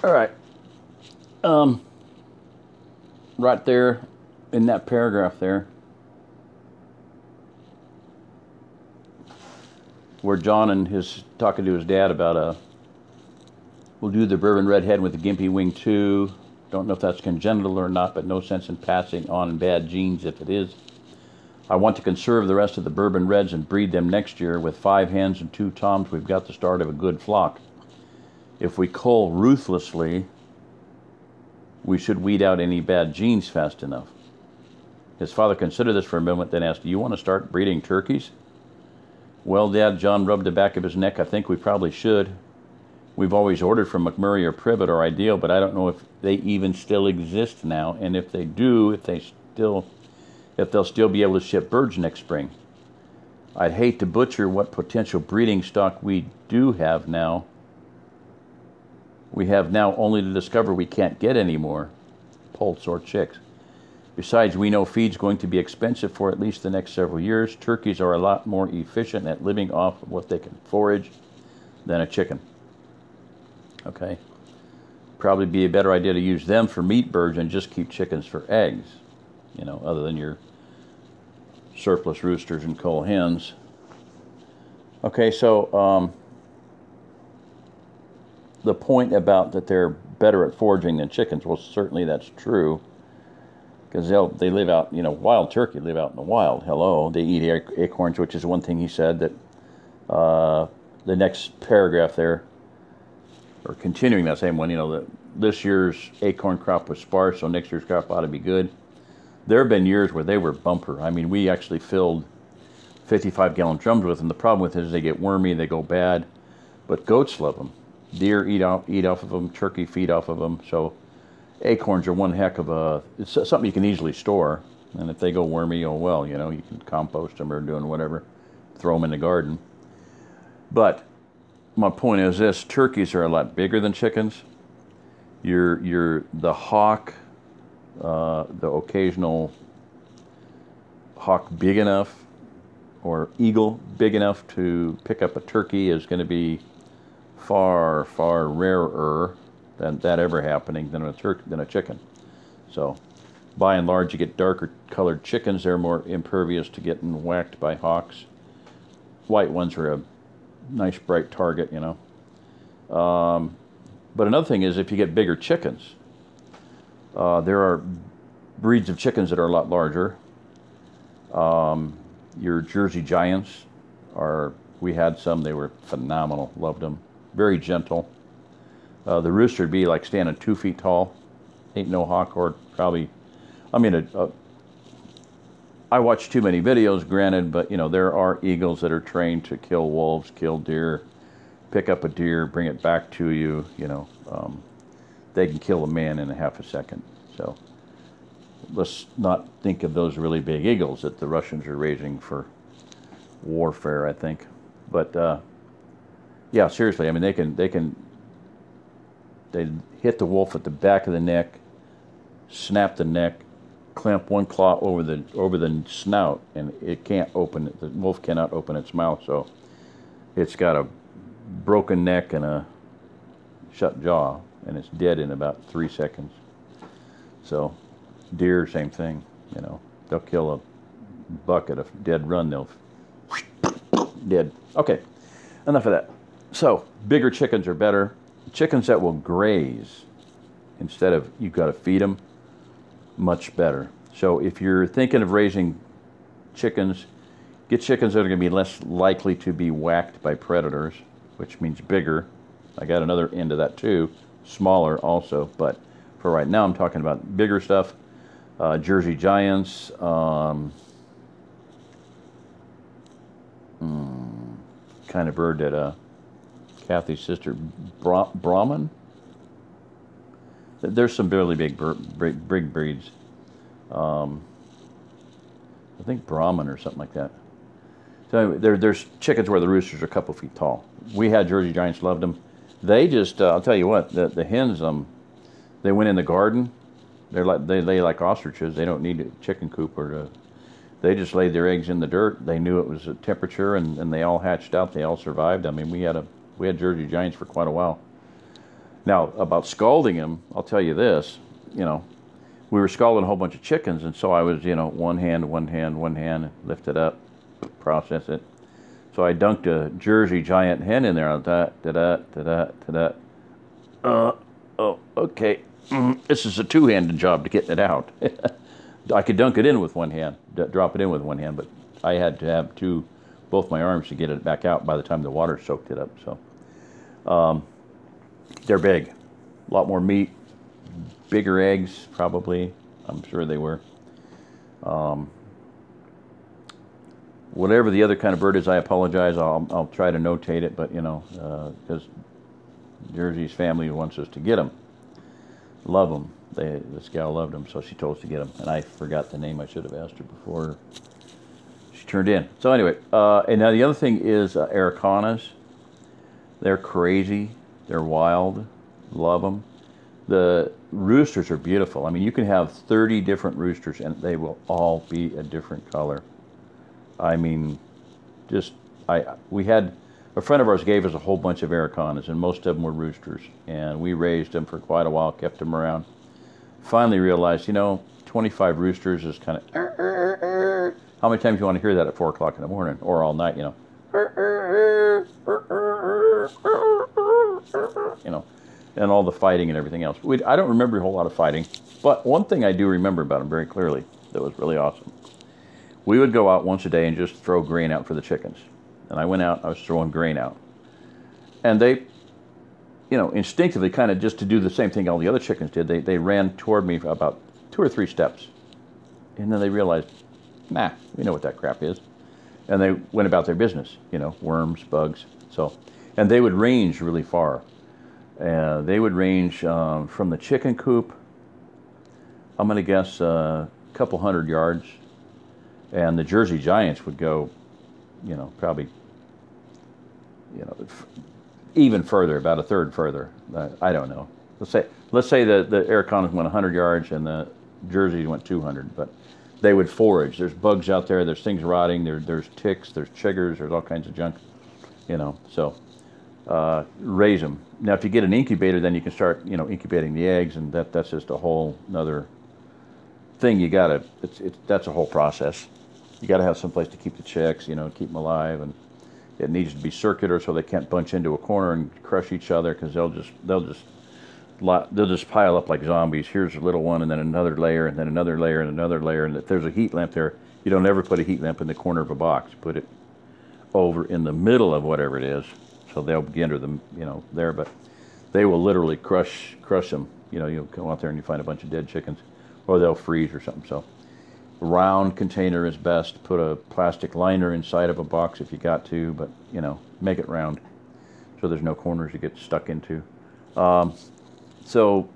All right. Right there in that paragraph there, where John and his talking to his dad about we'll do the bourbon redhead with the gimpy wing too. Don't know if that's congenital or not, but no sense in passing on bad genes if it is. I want to conserve the rest of the bourbon reds and breed them next year. With 5 hens and 2 toms, we've got the start of a good flock. If we cull ruthlessly, we should weed out any bad genes fast enough. His father considered this for a moment, then asked, do you want to start breeding turkeys? Well, Dad, John rubbed the back of his neck. I think we probably should. We've always ordered from McMurray or Privet or Ideal, but I don't know if they even still exist now, and if they do, if they'll still be able to ship birds next spring. I'd hate to butcher what potential breeding stock we do have now. We have now only to discover we can't get any more poults or chicks. Besides, we know feed's going to be expensive for at least the next several years. Turkeys are a lot more efficient at living off of what they can forage than a chicken. Okay. Probably be a better idea to use them for meat birds and just keep chickens for eggs. You know, other than your surplus roosters and cull hens. Okay, so the point about that they're better at foraging than chickens, well, certainly that's true. Because they live out, you know, wild turkey live out in the wild. Hello, they eat acorns, which is one thing he said that the next paragraph there, or continuing that same one, you know, that this year's acorn crop was sparse, so next year's crop ought to be good. There have been years where they were bumper. I mean, we actually filled 55-gallon drums with them. The problem with it is they get wormy, they go bad, but goats love them. Deer eat off of them, turkey feed off of them, so acorns are one heck of it's something you can easily store, and if they go wormy, oh well, you know, you can compost them or doing whatever, throw them in the garden. But my point is this: turkeys are a lot bigger than chickens. The hawk, the occasional hawk big enough, or eagle big enough to pick up a turkey is going to be far, far rarer than that ever happening than a chicken. So, by and large, you get darker colored chickens. They're more impervious to getting whacked by hawks. White ones are a nice bright target, you know. But another thing is, if you get bigger chickens, there are breeds of chickens that are a lot larger. Your Jersey Giants we had some, they were phenomenal, loved them. Very gentle. The rooster would be like standing 2 feet tall. Ain't no hawk or probably, I mean, I watch too many videos, granted, but you know, there are eagles that are trained to kill wolves, kill deer, pick up a deer, bring it back to you, you know. They can kill a man in a half a second. So let's not think of those really big eagles that the Russians are raising for warfare, I think. But yeah, seriously, I mean, they hit the wolf at the back of the neck, snap the neck, clamp one claw over the snout, and it can't open it. The wolf cannot open its mouth, so it's got a broken neck and a shut jaw, and it's dead in about 3 seconds. So deer, same thing. You know, they'll kill a buck at a dead run. They'll dead. Okay, enough of that. So bigger chickens are better. Chickens that will graze instead of you've got to feed them, much better. So if you're thinking of raising chickens, get chickens that are going to be less likely to be whacked by predators, which means bigger. I got another end of that too, smaller also, but for right now I'm talking about bigger stuff. Jersey Giants, kind of bird that Kathy's sister, Brahman. There's some really big breeds. I think Brahman or something like that. So there's chickens where the roosters are a couple feet tall. We had Jersey Giants, loved them. They just, I'll tell you what, the hens, they went in the garden. They lay like ostriches. They don't need a chicken coop they just laid their eggs in the dirt. They knew it was a temperature, and they all hatched out. They all survived. I mean, we had Jersey Giants for quite a while. Now, about scalding them, I'll tell you this, you know, we were scalding a whole bunch of chickens, and so I was, you know, one hand, lift it up, process it. So I dunked a Jersey giant hen in there. Oh, okay. This is a two-handed job to get it out. I could dunk it in with one hand, drop it in with one hand, but I had to have both my arms to get it back out by the time the water soaked it up. So they're big, a lot more meat, bigger eggs probably. I'm sure they were. Whatever the other kind of bird is, I apologize. I'll try to notate it, but you know, because Jersey's family wants us to get them. Love them. This gal loved them, so she told us to get them. And I forgot the name. I should have asked her before she turned in. So anyway, and now the other thing is Aracanas. They're crazy. They're wild. Love them. The roosters are beautiful. I mean, you can have 30 different roosters, and they will all be a different color. I mean, we had a friend of ours gave us a whole bunch of Aracanas, and most of them were roosters, and we raised them for quite a while, kept them around. Finally realized, you know, 25 roosters is kind of. How many times do you want to hear that at 4 o'clock in the morning or all night? You know, and all the fighting and everything else. I don't remember a whole lot of fighting, but one thing I do remember about them very clearly that was really awesome. We would go out once a day and just throw grain out for the chickens. And I went out, I was throwing grain out. And they, you know, instinctively kind of just to do the same thing all the other chickens did, they ran toward me for about 2 or 3 steps. And then they realized, nah, we know what that crap is. And they went about their business, you know, worms, bugs. So, and they would range really far. They would range from the chicken coop, I'm going to guess a couple 100 yards. And the Jersey Giants would go, you know, probably, you know, even further, about a third further. I don't know. Let's say the Aracanas went 100 yards and the Jerseys went 200. But they would forage. There's bugs out there. There's things rotting. There's ticks. There's chiggers. There's all kinds of junk. You know, so raise them. Now, if you get an incubator, then you can start, you know, incubating the eggs, and that's just a whole another thing. You gotta. That's a whole process. You got to have some place to keep the chicks, you know, keep them alive, and it needs to be circular so they can't bunch into a corner and crush each other, because they'll just pile up like zombies. Here's a little one, and then another layer, and then another layer, and another layer. And if there's a heat lamp there, you don't ever put a heat lamp in the corner of a box. Put it over in the middle of whatever it is, so they'll be under them, you know, there. But they will literally crush them. You know, you'll go out there and you find a bunch of dead chickens, or they'll freeze or something. So round container is best. Put a plastic liner inside of a box if you got to, but you know, make it round so there's no corners you get stuck into. So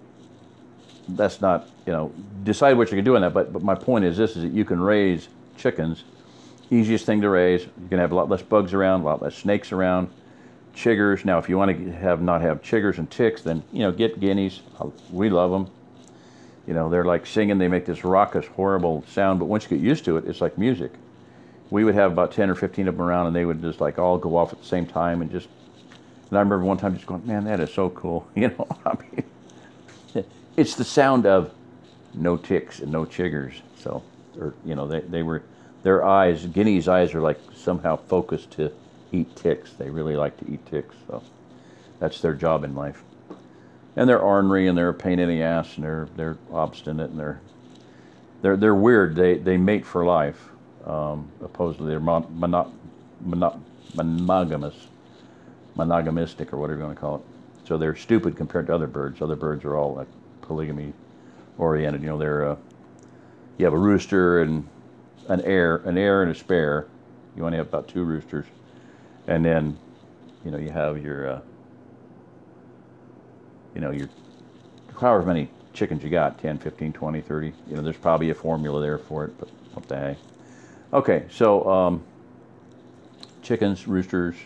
that's not, you know, decide what you can do on that, but my point is this, is that you can raise chickens. Easiest thing to raise. You can have a lot less bugs around, a lot less snakes around. Chiggers. Now if you want to not have chiggers and ticks, then, you know, get guineas. We love them. You know, they're like singing. They make this raucous, horrible sound, but once you get used to it, it's like music. We would have about 10 or 15 of them around, and they would just like all go off at the same time, and I remember one time just going, man, that is so cool. You know, I mean, it's the sound of no ticks and no chiggers. So, or, you know, their eyes, guineas' eyes are like somehow focused to eat ticks. They really like to eat ticks. So that's their job in life. And they're ornery, and they're a pain in the ass, and they're obstinate, and they're weird. They mate for life. Opposed to they're monogamistic, or whatever you want to call it. So they're stupid compared to other birds. Other birds are all like polygamy oriented. You know, you have a rooster and an heir and a spare. You only have about 2 roosters, and then, you know, you have your however many chickens you got, 10, 15, 20, 30. You know, there's probably a formula there for it, but what the heck. Okay, so chickens, roosters,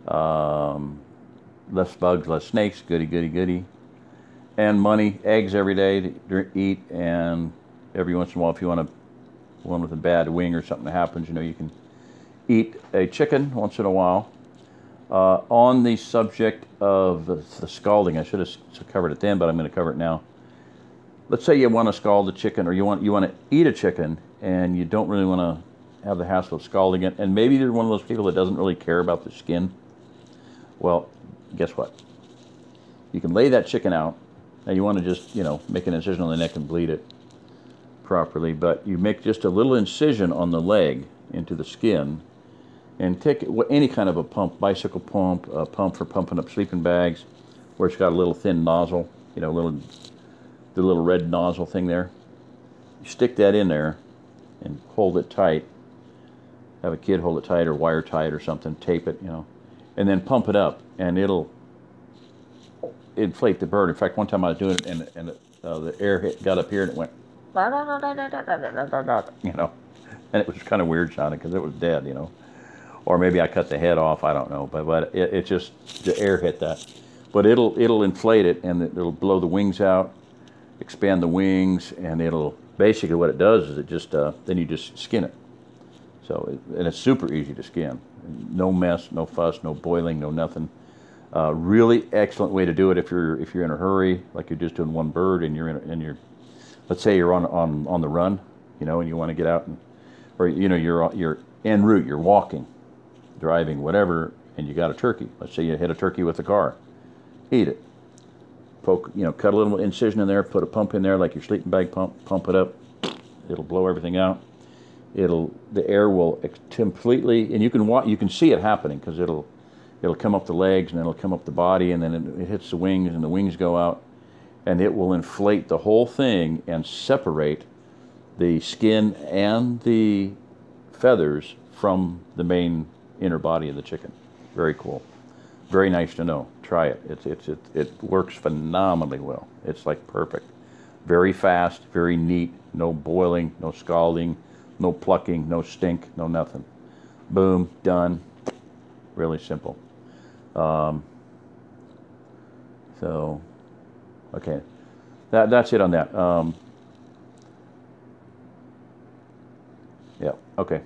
less bugs, less snakes, goody, goody, goody. And money, eggs every day to eat, and every once in a while, if you want one with a bad wing or something that happens, you know, you can eat a chicken once in a while. On the subject of the scalding, I should have covered it then, but I'm going to cover it now. Let's say you want to scald the chicken, or you want to eat a chicken, and you don't really want to have the hassle of scalding it, and maybe you're one of those people that doesn't really care about the skin. Well, guess what? You can lay that chicken out. Now you want to just, make an incision on the neck and bleed it properly, but you make just a little incision on the leg into the skin, and take any kind of a pump, bicycle pump, a pump for pumping up sleeping bags, where it's got a little thin nozzle, the little red nozzle thing there. You stick that in there and hold it tight. Have a kid hold it tight, or wire tie it or something, tape it, and then pump it up, and it'll inflate the bird. In fact, one time I was doing it, and the air got up here, and it went, and it was kind of weird sounding because it was dead, or maybe I cut the head off, I don't know, but it just, the air hit that. But it'll inflate it, and it'll blow the wings out, expand the wings, and it'll, basically what it does is it just, then you just skin it. So, and it's super easy to skin. No mess, no fuss, no boiling, no nothing. Really excellent way to do it if you're in a hurry, like you're just doing one bird, and you're let's say you're on the run, and you want to get out, or you're en route, you're walking, driving, whatever, and you got a turkey. Let's say you hit a turkey with a car. Eat it. Poke, cut a little incision in there, put a pump in there like your sleeping bag pump it up. It'll blow everything out. The air will completely, and you can see it happening, because it'll come up the legs, and then it'll come up the body, and then it hits the wings, and the wings go out, and it will inflate the whole thing and separate the skin and the feathers from the main inner body of the chicken. Very cool. Very nice to know. Try it. It works phenomenally well. It's like perfect. Very fast, very neat. No boiling, no scalding, no plucking, no stink, no nothing. Boom, done. Really simple. So, okay, that's it on that. Yeah, okay.